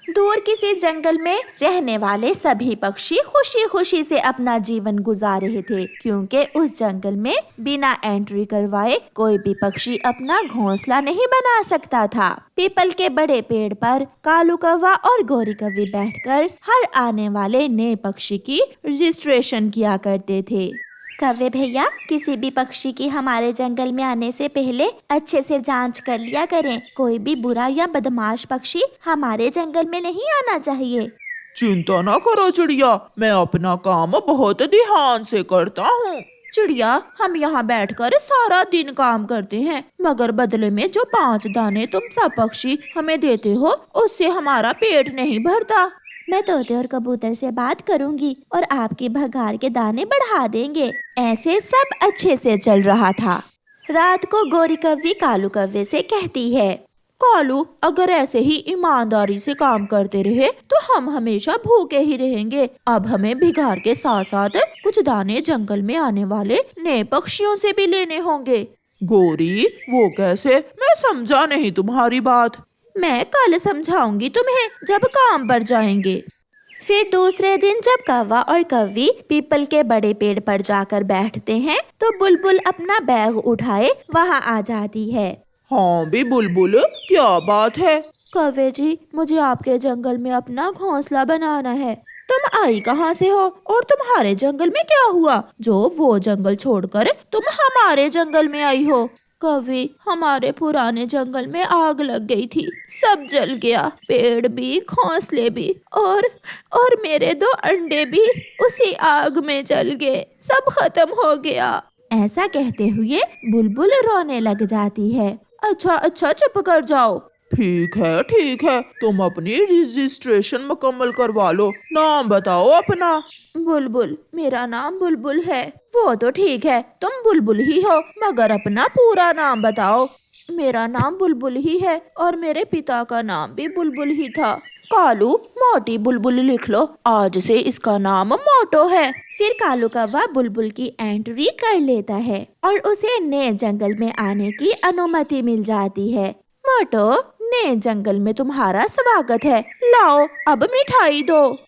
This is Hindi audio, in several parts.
दूर किसी जंगल में रहने वाले सभी पक्षी खुशी खुशी से अपना जीवन गुजार रहे थे, क्योंकि उस जंगल में बिना एंट्री करवाए कोई भी पक्षी अपना घोंसला नहीं बना सकता था। पीपल के बड़े पेड़ पर कालू कौवा और गौरी कौवी बैठकर हर आने वाले नए पक्षी की रजिस्ट्रेशन किया करते थे। कौवे भैया, किसी भी पक्षी की हमारे जंगल में आने से पहले अच्छे से जांच कर लिया करें। कोई भी बुरा या बदमाश पक्षी हमारे जंगल में नहीं आना चाहिए। चिंता ना करो चिड़िया, मैं अपना काम बहुत ध्यान से करता हूँ। चिड़िया, हम यहाँ बैठकर सारा दिन काम करते हैं, मगर बदले में जो 5 दाने तुम सब पक्षी हमें देते हो उससे हमारा पेट नहीं भरता। मैं तोते और कबूतर से बात करूंगी और आपकी भगार के दाने बढ़ा देंगे। ऐसे सब अच्छे से चल रहा था। रात को गौरी कौवी कालू कौवे से कहती है, कालू, अगर ऐसे ही ईमानदारी से काम करते रहे तो हम हमेशा भूखे ही रहेंगे। अब हमें भिगार के साथ साथ कुछ दाने जंगल में आने वाले नए पक्षियों से भी लेने होंगे। गौरी, वो कैसे? मैं समझा नहीं तुम्हारी बात। मैं कल समझाऊंगी तुम्हें जब काम पर जाएंगे। फिर दूसरे दिन जब कौवा और कौवी पीपल के बड़े पेड़ पर जाकर बैठते हैं तो बुलबुल अपना बैग उठाए वहाँ आ जाती है। हाँ भी बुलबुल, क्या बात है? कौवे जी, मुझे आपके जंगल में अपना घोंसला बनाना है। तुम आई कहाँ से हो और तुम्हारे जंगल में क्या हुआ जो वो जंगल छोड़कर तुम हमारे जंगल में आई हो? कौवे, हमारे पुराने जंगल में आग लग गई थी, सब जल गया, पेड़ भी, घोंसले भी और मेरे 2 अंडे भी उसी आग में जल गए, सब खत्म हो गया। ऐसा कहते हुए बुलबुल रोने लग जाती है। अच्छा, चुप कर जाओ। ठीक है, तुम अपनी रजिस्ट्रेशन मुकम्मल करवा लो। नाम बताओ अपना। बुलबुल, मेरा नाम बुलबुल है। वो तो ठीक है, तुम बुलबुल ही हो, मगर अपना पूरा नाम बताओ। मेरा नाम बुलबुल ही है और मेरे पिता का नाम भी बुलबुल ही था। कालू, मोटी बुलबुल लिख लो, आज से इसका नाम मोटो है। फिर कालू कौवा बुलबुल की एंट्री कर लेता है और उसे नए जंगल में आने की अनुमति मिल जाती है। मोटो, नए जंगल में तुम्हारा स्वागत है, लाओ अब मिठाई दो।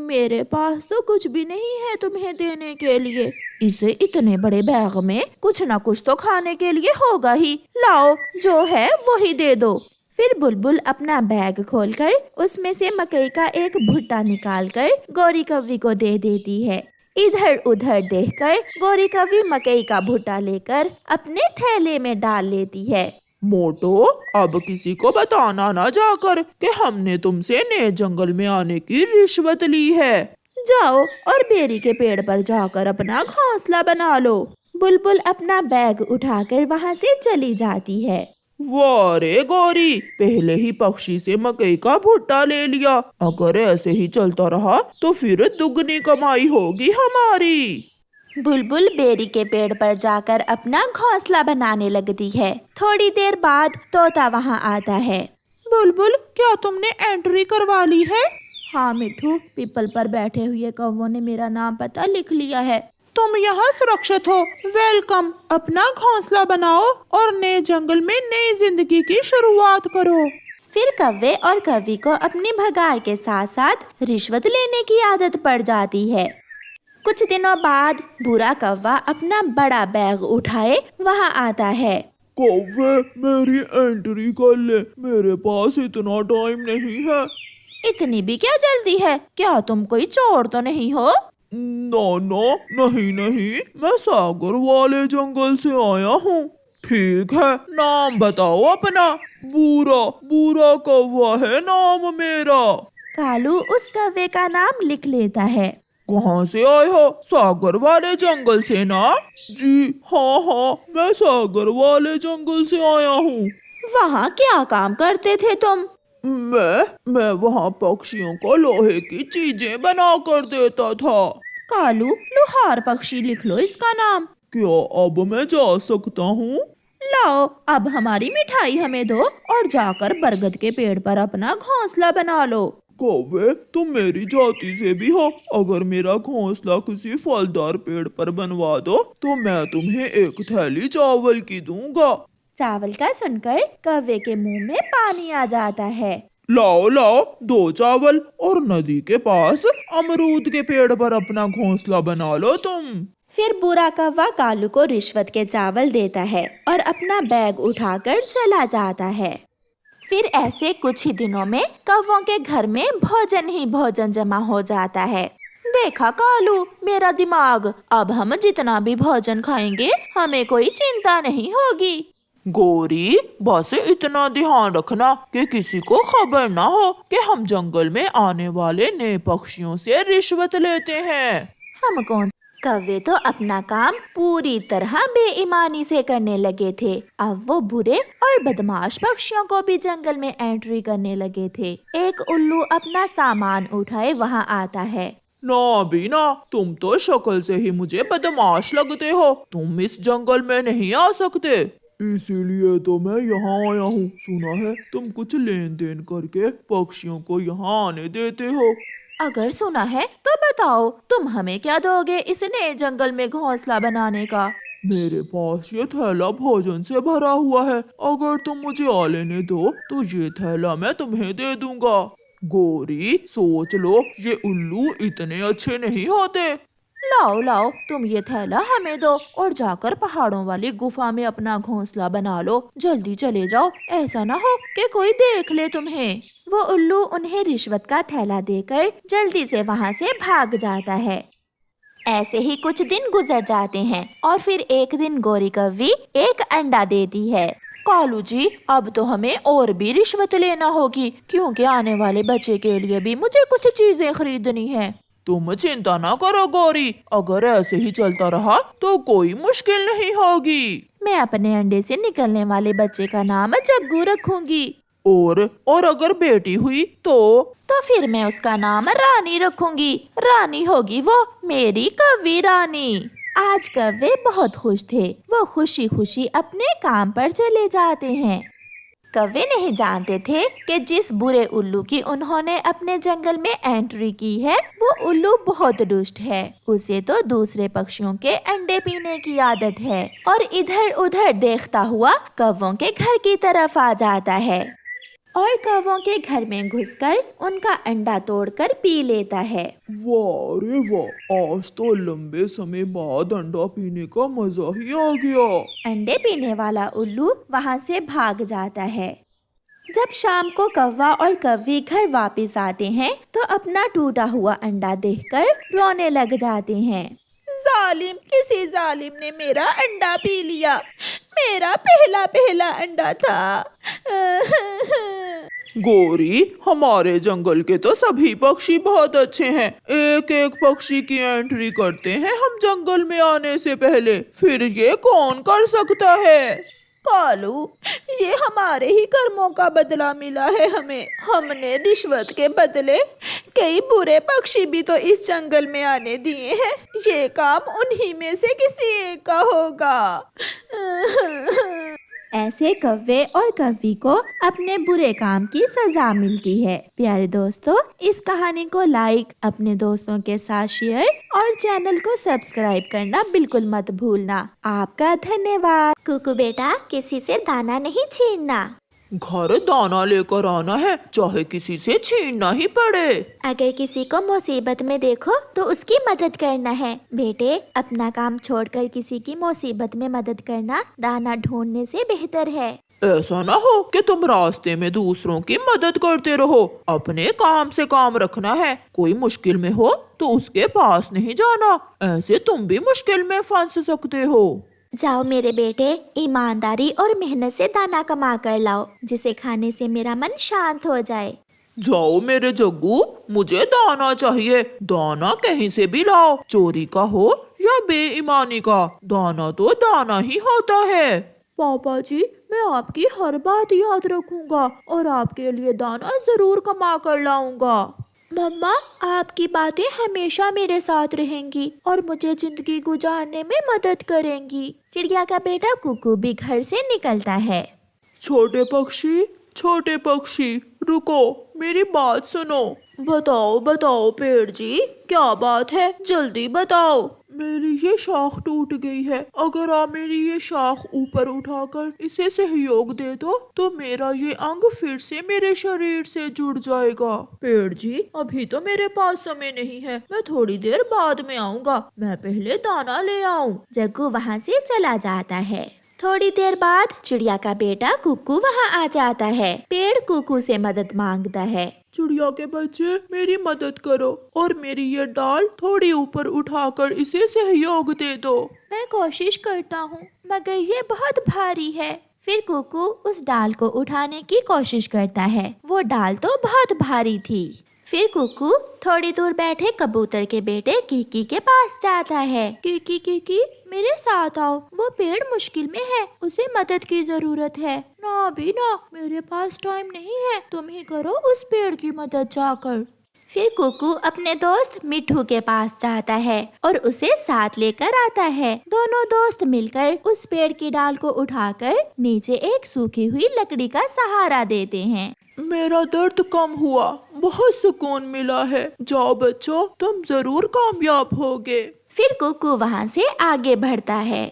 मेरे पास तो कुछ भी नहीं है तुम्हें देने के लिए। इसे इतने बड़े बैग में कुछ न कुछ तो खाने के लिए होगा ही, लाओ जो है वही दे दो। फिर बुलबुल अपना बैग खोलकर उसमें से मकई का एक भुट्टा निकालकर गौरी कौवी को दे देती है। इधर उधर देखकर गौरी कौवी मकई का भुट्टा लेकर अपने थैले में डाल लेती है। मोटो, अब किसी को बताना ना जाकर कि हमने तुमसे नए जंगल में आने की रिश्वत ली है। जाओ और बेरी के पेड़ पर जाकर अपना घोंसला बना लो। बुलबुल अपना बैग उठाकर वहाँ से चली जाती है। वाह रे गौरी, पहले ही पक्षी से मकई का भुट्टा ले लिया। अगर ऐसे ही चलता रहा तो फिर दुगनी कमाई होगी हमारी। बुलबुल बेरी के पेड़ पर जाकर अपना घोंसला बनाने लगती है। थोड़ी देर बाद तोता वहाँ आता है। बुलबुल, क्या तुमने एंट्री करवा ली है? हाँ मिठू, पीपल पर बैठे हुए कौवों ने मेरा नाम पता लिख लिया है। तुम यहाँ सुरक्षित हो, वेलकम। अपना घोंसला बनाओ और नए जंगल में नई जिंदगी की शुरुआत करो। फिर कौवे और कौवी को अपनी भगार के साथ साथ रिश्वत लेने की आदत पड़ जाती है। कुछ दिनों बाद बुरा कौवा अपना बड़ा बैग उठाए वहाँ आता है। कौवे, मेरी एंट्री कर ले, मेरे पास इतना टाइम नहीं है। इतनी भी क्या जल्दी है? क्या तुम कोई चोर तो नहीं हो? नहीं, मैं सागर वाले जंगल से आया हूँ। ठीक है, नाम बताओ अपना। बुरा कौवा है नाम मेरा। कालू उस कौवे का नाम लिख लेता है। कहाँ से आए हो? सागर वाले जंगल से ना? जी हाँ, मैं सागर वाले जंगल से आया हूँ। वहाँ क्या काम करते थे तुम? मैं वहाँ पक्षियों को लोहे की चीजें बना कर देता था। कालू, लोहार पक्षी लिख लो इसका नाम। क्या अब मैं जा सकता हूँ? लाओ, अब हमारी मिठाई हमें दो और जाकर बरगद के पेड़ पर अपना घोंसला बना लो। कौवे, तुम मेरी जाति से भी हो। अगर मेरा घोंसला किसी फलदार पेड़ पर बनवा दो तो मैं तुम्हें एक थैली चावल की दूंगा। चावल का सुनकर कौवे के मुंह में पानी आ जाता है। लाओ लाओ 2 चावल और नदी के पास अमरूद के पेड़ पर अपना घोंसला बना लो तुम। फिर बुरा कौवा कालू को रिश्वत के चावल देता है और अपना बैग उठाकर चला जाता है। फिर ऐसे कुछ ही दिनों में कौवों के घर में भोजन ही भोजन जमा हो जाता है। देखा कालू, मेरा दिमाग, अब हम जितना भी भोजन खाएंगे हमें कोई चिंता नहीं होगी। गोरी, बस इतना ध्यान रखना कि किसी को खबर ना हो कि हम जंगल में आने वाले नए पक्षियों से रिश्वत लेते हैं। हम कौन? कौवे तो अपना काम पूरी तरह बेईमानी से करने लगे थे। अब वो बुरे और बदमाश पक्षियों को भी जंगल में एंट्री करने लगे थे। एक उल्लू अपना सामान उठाए वहाँ आता है। ना बीना, तुम तो शक्ल से ही मुझे बदमाश लगते हो। तुम इस जंगल में नहीं आ सकते, इसीलिए तो मैं यहाँ आया हूँ। सुना है तुम कुछ लेन देन करके पक्षियों को यहाँ आने देते हो। अगर सुना है तो बताओ, तुम हमें क्या दोगे इस नए जंगल में घोंसला बनाने का? मेरे पास ये थैला भोजन से भरा हुआ है। अगर तुम मुझे आ लेने दो तो ये थैला मैं तुम्हें दे दूंगा। गोरी, सोच लो, ये उल्लू इतने अच्छे नहीं होते। लाओ लाओ, तुम ये थैला हमें दो और जाकर पहाड़ों वाली गुफा में अपना घोंसला बना लो। जल्दी चले जाओ, ऐसा ना हो कि कोई देख ले तुम्हें। वो उल्लू उन्हें रिश्वत का थैला देकर जल्दी से वहाँ से भाग जाता है। ऐसे ही कुछ दिन गुजर जाते हैं और फिर एक दिन गोरी कौवी एक अंडा देती है। कालू जी, अब तो हमें और भी रिश्वत लेना होगी, क्योंकि आने वाले बच्चे के लिए भी मुझे कुछ चीजें खरीदनी है। तुम चिंता ना करो गौरी, अगर ऐसे ही चलता रहा तो कोई मुश्किल नहीं होगी। मैं अपने अंडे से निकलने वाले बच्चे का नाम जग्गू रखूंगी। और अगर बेटी हुई तो फिर मैं उसका नाम रानी रखूंगी। रानी होगी वो मेरी कौवी रानी। आज कौवे बहुत खुश थे। वो खुशी खुशी अपने काम पर चले जाते हैं। कौवे नहीं जानते थे कि जिस बुरे उल्लू की उन्होंने अपने जंगल में एंट्री की है, वो उल्लू बहुत दुष्ट है। उसे तो दूसरे पक्षियों के अंडे पीने की आदत है और इधर उधर देखता हुआ कौवों के घर की तरफ आ जाता है और कौवों के घर में घुसकर उनका अंडा तोड़कर पी लेता है। वाह रे वाह, आज तो लंबे समय बाद अंडा पीने का मजा ही आ गया। अंडे पीने वाला उल्लू वहाँ से भाग जाता है। जब शाम को कौवा और कौवी घर वापस आते हैं तो अपना टूटा हुआ अंडा देखकर रोने लग जाते हैं। जालिम, किसी जालिम ने मेरा अंडा पी लिया। मेरा पहला पहला अंडा था। गोरी, हमारे जंगल के तो सभी पक्षी बहुत अच्छे हैं। एक एक पक्षी की एंट्री करते हैं हम जंगल में आने से पहले, फिर ये कौन कर सकता है? कालू, ये हमारे ही कर्मों का बदला मिला है हमें। हमने रिश्वत के बदले कई बुरे पक्षी भी तो इस जंगल में आने दिए हैं। ये काम उन्हीं में से किसी एक का होगा। ऐसे कौवे और कौवी को अपने बुरे काम की सजा मिलती है। प्यारे दोस्तों, इस कहानी को लाइक, अपने दोस्तों के साथ शेयर और चैनल को सब्सक्राइब करना बिल्कुल मत भूलना। आपका धन्यवाद। कुकू बेटा, किसी से दाना नहीं छीनना। घर दाना लेकर आना है, चाहे किसी से छीनना ही पड़े। अगर किसी को मुसीबत में देखो तो उसकी मदद करना है। बेटे, अपना काम छोड़कर किसी की मुसीबत में मदद करना दाना ढूंढने से बेहतर है। ऐसा ना हो कि तुम रास्ते में दूसरों की मदद करते रहो। अपने काम से काम रखना है। कोई मुश्किल में हो तो उसके पास नहीं जाना, ऐसे तुम भी मुश्किल में फंस सकते हो। जाओ मेरे बेटे, ईमानदारी और मेहनत से दाना कमा कर लाओ, जिसे खाने से मेरा मन शांत हो जाए। जाओ मेरे जग्गू, मुझे दाना चाहिए। दाना कहीं से भी लाओ, चोरी का हो या बेईमानी का, दाना तो दाना ही होता है। पापा जी, मैं आपकी हर बात याद रखूंगा और आपके लिए दाना जरूर कमा कर लाऊंगा। मम्मा, आपकी बातें हमेशा मेरे साथ रहेंगी और मुझे जिंदगी गुजारने में मदद करेंगी। चिड़िया का बेटा कुकू भी घर से निकलता है। छोटे पक्षी, रुको, मेरी बात सुनो। बताओ बताओ पेड़ जी, क्या बात है, जल्दी बताओ। मेरी ये शाख टूट गई है। अगर आप मेरी ये शाख ऊपर उठाकर इसे सहयोग दे दो तो मेरा ये अंग फिर से मेरे शरीर से जुड़ जाएगा। पेड़ जी, अभी तो मेरे पास समय नहीं है, मैं थोड़ी देर बाद में आऊँगा। मैं पहले दाना ले आऊँ। जग्गू वहाँ से चला जाता है। थोड़ी देर बाद चिड़िया का बेटा कुकू वहाँ आ जाता है। पेड़ कुकू से मदद मांगता है। चिड़िया के बच्चे, मेरी मदद करो और मेरी ये डाल थोड़ी ऊपर उठाकर इसे सहयोग दे दो। मैं कोशिश करता हूँ, मगर ये बहुत भारी है। फिर कुकू उस डाल को उठाने की कोशिश करता है। वो डाल तो बहुत भारी थी। फिर कुकू थोड़ी दूर बैठे कबूतर के बेटे कीकी के पास जाता है। कीकी कीकी, मेरे साथ आओ, वो पेड़ मुश्किल में है, उसे मदद की जरूरत है। ना भी ना, मेरे पास टाइम नहीं है, तुम ही करो उस पेड़ की मदद जाकर। फिर कुकू अपने दोस्त मिट्ठू के पास जाता है और उसे साथ लेकर आता है। दोनों दोस्त मिलकर उस पेड़ की डाल को उठाकर नीचे एक सूखी हुई लकड़ी का सहारा देते हैं। मेरा दर्द कम हुआ, बहुत सुकून मिला है। जाओ बच्चों, तुम जरूर कामयाब होगे। फिर कुकू वहाँ से आगे बढ़ता है।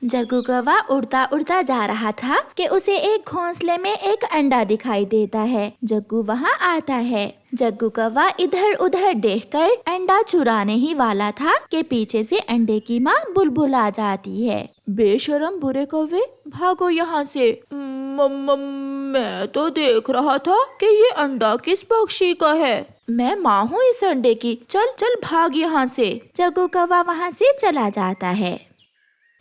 जग्गू कौवा उड़ता उड़ता जा रहा था कि उसे एक घोंसले में एक अंडा दिखाई देता है। जग्गू वहाँ आता है। जग्गू कौवा इधर उधर देखकर अंडा चुराने ही वाला था कि पीछे से अंडे की माँ बुलबुल आ जाती है। बेशरम बुरे कौवे, भागो यहाँ से। मैं तो देख रहा था कि ये अंडा किस पक्षी का है। मैं माँ हूँ इस अंडे की, चल चल भाग यहाँ से। जग्गू कौवा वहाँ से चला जाता है।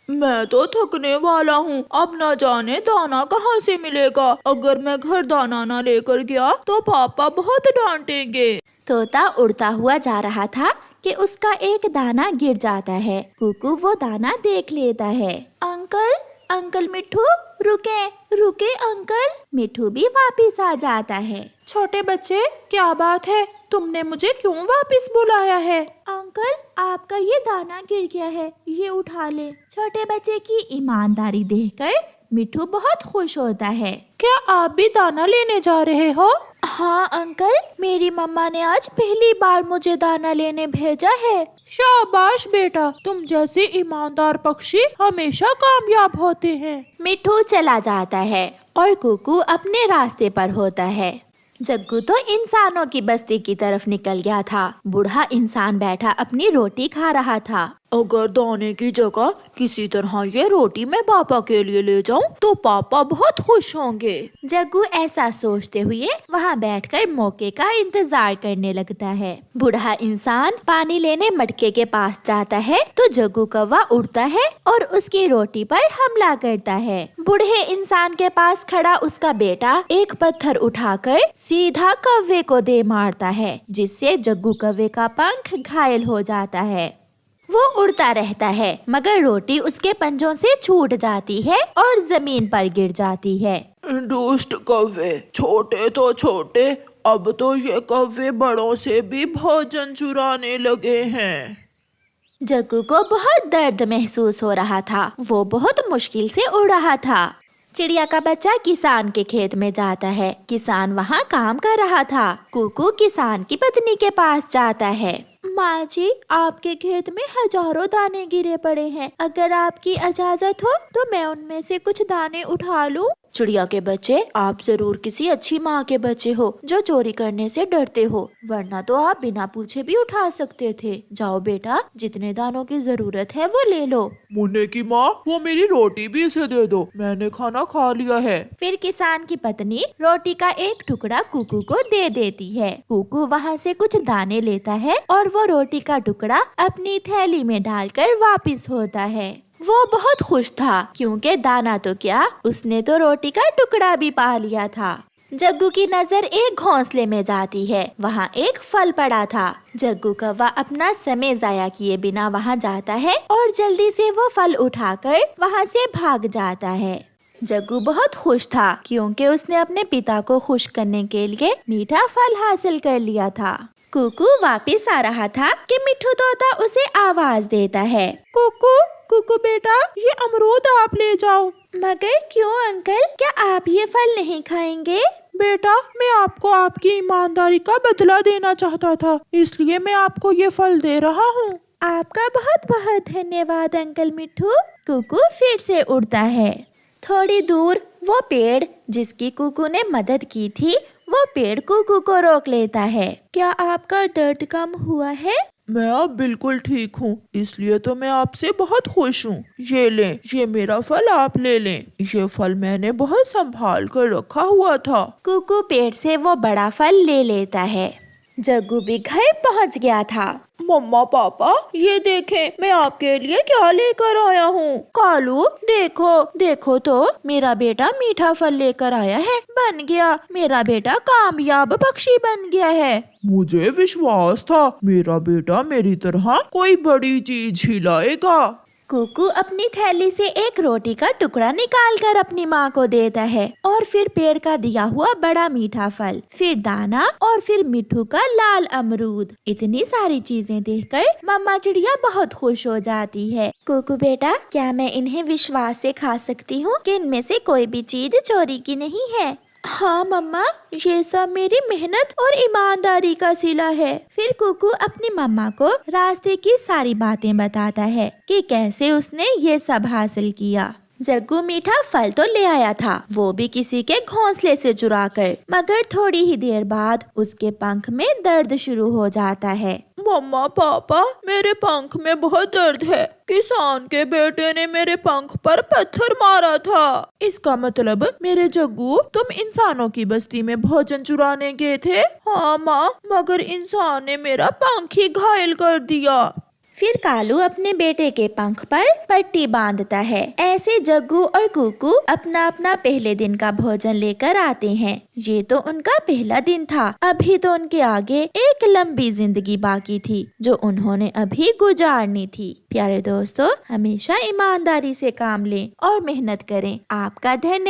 मैं तो थकने वाला हूँ, अब न जाने दाना कहाँ से मिलेगा। अगर मैं घर दाना न लेकर गया तो पापा बहुत डांटेंगे। तोता उड़ता हुआ जा रहा था कि उसका एक दाना गिर जाता है। कुकू वो दाना देख लेता है। अंकल, अंकल मिट्ठू, रुके रुके अंकल। मिट्ठू भी वापिस आ जाता है। छोटे बच्चे, क्या बात है? तुमने मुझे क्यों वापस बुलाया है? अंकल, आपका ये दाना गिर गया है, ये उठा ले। छोटे बच्चे की ईमानदारी देखकर मिट्ठू बहुत खुश होता है। क्या आप भी दाना लेने जा रहे हो? हाँ अंकल, मेरी मम्मा ने आज पहली बार मुझे दाना लेने भेजा है। शाबाश बेटा, तुम जैसे ईमानदार पक्षी हमेशा कामयाब होते हैं। मिट्ठू चला जाता है और कुकू अपने रास्ते पर होता है। जग्गू तो इंसानों की बस्ती की तरफ निकल गया था। बूढ़ा इंसान बैठा अपनी रोटी खा रहा था। अगर दाने की जगह किसी तरह ये रोटी मैं पापा के लिए ले जाऊं तो पापा बहुत खुश होंगे। जग्गू ऐसा सोचते हुए वहाँ बैठकर मौके का इंतजार करने लगता है। बूढ़ा इंसान पानी लेने मटके के पास जाता है तो जग्गू कौवा उड़ता है और उसकी रोटी पर हमला करता है। बूढ़े इंसान के पास खड़ा उसका बेटा एक पत्थर उठाकर सीधा कौवे को दे मारता है, जिससे जग्गू कौवे का पंख घायल हो जाता है। वो उड़ता रहता है मगर रोटी उसके पंजों से छूट जाती है और जमीन पर गिर जाती है। दुष्ट कौवे, छोटे तो छोटे, अब तो ये कौवे बड़ों से भी भोजन चुराने लगे हैं। जग्गू को बहुत दर्द महसूस हो रहा था। वो बहुत मुश्किल से उड़ रहा था। चिड़िया का बच्चा किसान के खेत में जाता है। किसान वहाँ काम कर रहा था। कुकू किसान की पत्नी के पास जाता है। माँ जी, आपके खेत में हजारों दाने गिरे पड़े हैं। अगर आपकी इजाजत हो तो मैं उनमें से कुछ दाने उठा लूं। चिड़िया के बच्चे, आप जरूर किसी अच्छी माँ के बच्चे हो जो चोरी करने से डरते हो, वरना तो आप बिना पूछे भी उठा सकते थे। जाओ बेटा, जितने दानों की जरूरत है वो ले लो। मुन्ने की माँ, वो मेरी रोटी भी इसे दे दो, मैंने खाना खा लिया है। फिर किसान की पत्नी रोटी का एक टुकड़ा कुकू को दे देती है। कुकू वहाँ से कुछ दाने लेता है और वो रोटी का टुकड़ा अपनी थैली में डालकर वापिस होता है। वो बहुत खुश था क्योंकि दाना तो क्या, उसने तो रोटी का टुकड़ा भी पा लिया था। जग्गू की नजर एक घोंसले में जाती है। वहाँ एक फल पड़ा था। जग्गू कौवा अपना समय जाया किए बिना वहाँ जाता है और जल्दी से वो फल उठाकर वहाँ से भाग जाता है। जग्गू बहुत खुश था क्योंकि उसने अपने पिता को खुश करने के लिए मीठा फल हासिल कर लिया था। कुकू वापिस आ रहा था कि मिट्ठू तोता उसे आवाज देता है। कुकू, कुकू बेटा, ये अमरूद आप ले जाओ। मगर क्यों अंकल, क्या आप ये फल नहीं खाएंगे? बेटा, मैं आपको आपकी ईमानदारी का बदला देना चाहता था, इसलिए मैं आपको ये फल दे रहा हूँ। आपका बहुत बहुत धन्यवाद अंकल मिट्ठू। कुकू फिर से उड़ता है। थोड़ी दूर वो पेड़ जिसकी कुकू ने मदद की थी, वो पेड़ कुकू को रोक लेता है। क्या आपका दर्द कम हुआ है? मैं अब बिल्कुल ठीक हूँ, इसलिए तो मैं आपसे बहुत खुश हूँ। ये लें, ये मेरा फल आप ले लें। ये फल मैंने बहुत संभाल कर रखा हुआ था। कुकू पेड़ से वो बड़ा फल ले लेता है। जग्गू भी घर पहुंच गया था। मम्मा पापा, ये देखें मैं आपके लिए क्या लेकर आया हूँ। कालू देखो देखो तो, मेरा बेटा मीठा फल लेकर आया है। बन गया, मेरा बेटा कामयाब पक्षी बन गया है। मुझे विश्वास था मेरा बेटा मेरी तरह कोई बड़ी चीज ही लाएगा। कुकू अपनी थैली से एक रोटी का टुकड़ा निकाल कर अपनी माँ को देता है, और फिर पेड़ का दिया हुआ बड़ा मीठा फल, फिर दाना, और फिर मिट्ठू का लाल अमरूद। इतनी सारी चीजें देखकर मम्मा चिड़िया बहुत खुश हो जाती है। कुकू बेटा, क्या मैं इन्हें विश्वास से खा सकती हूँ कि इनमें से कोई भी चीज चोरी की नहीं है? हाँ मम्मा, ये सब मेरी मेहनत और ईमानदारी का सिला है। फिर कुकू अपनी मम्मा को रास्ते की सारी बातें बताता है कि कैसे उसने ये सब हासिल किया। जग्गू मीठा फल तो ले आया था, वो भी किसी के घोंसले से चुरा कर, मगर थोड़ी ही देर बाद उसके पंख में दर्द शुरू हो जाता है। मम्मा पापा, मेरे पंख में बहुत दर्द है। किसान के बेटे ने मेरे पंख पर पत्थर मारा था। इसका मतलब मेरे जग्गू, तुम इंसानों की बस्ती में भोजन चुराने गए थे? हाँ माँ, मगर इंसान ने मेरा पंख ही घायल कर दिया। फिर कालू अपने बेटे के पंख पर पट्टी बांधता है। ऐसे जग्गू और कुकू अपना अपना पहले दिन का भोजन लेकर आते हैं। ये तो उनका पहला दिन था। अभी तो उनके आगे एक लंबी जिंदगी बाकी थी, जो उन्होंने अभी गुजारनी थी। प्यारे दोस्तों, हमेशा ईमानदारी से काम लें और मेहनत करें। आपका धन्यवाद।